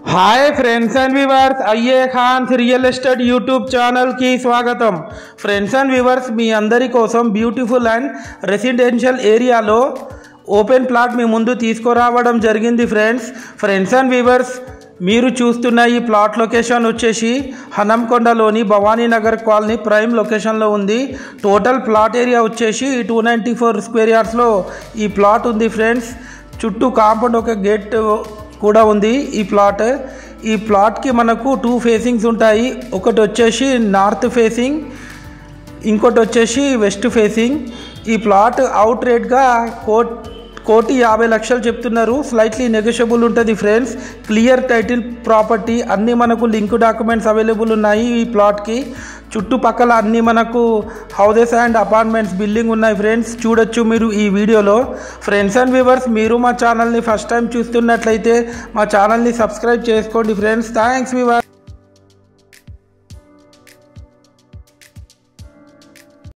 Hi friends and viewers, अय्ये Khan real estate YouTube channel की स्वागतम। फ्रेंड्स एंड व्यूवर्स, మీ అందరి కోసం బ్యూటిఫుల్ అండ్ రెసిడెన్షియల్ ఏరియాలో ఓపెన్ ప్లాట్ మీ ముందు తీసుకురావడం జరిగింది ఫ్రెండ్స్ అండ్ వ్యూవర్స్, మీరు చూస్తున్న ఈ ప్లాట్ లొకేషన్ వచ్చేసి హనంకొండలోని భవానీ నగర్ కాలనీ ప్రైమ్ లొకేషన్లో ఉంది। టోటల్ ప్లాట్ ఏరియా వచ్చేసి 294 స్క్వేర్ యార్డ్స్లో ఈ ప్లాట్ ఉంది ఫ్రెండ్స్। చుట్టూ కాంపౌండ్ ఒక గేట్ కూడా ఉంది। ఈ ప్లాట్కి మనకు 2 ఫేసింగ్స్ ఉంటాయి। ఒకటి వచ్చేసి నార్త్ ఫేసింగ్, ఇంకోటి వచ్చేసి వెస్ట్ ఫేసింగ్। ఈ ప్లాట్ అవుట్ రేట్గా 1,50,00,000 చెప్తున్నారు। స్లైట్లీ నెగోషియబుల్ ఉంటుంది ఫ్రెండ్స్। క్లియర్ టైటిల్ ప్రాపర్టీ, అన్నీ మనకు లింక్ డాక్యుమెంట్స్ అవైలబుల్ ఉన్నాయి ఈ ప్లాట్కి। చుట్టుపక్కల అన్నీ మనకు హౌసెస్ అండ్ అపార్ట్మెంట్స్ బిల్డింగ్ ఉన్నాయి ఫ్రెండ్స్, చూడొచ్చు మీరు ఈ వీడియోలో। ఫ్రెండ్స్ అండ్ వ్యూవర్స్, మీరు మా ఛానల్ని ఫస్ట్ టైం చూస్తున్నట్లయితే మా ఛానల్ని సబ్స్క్రైబ్ చేసుకోండి ఫ్రెండ్స్। Thanks viewers.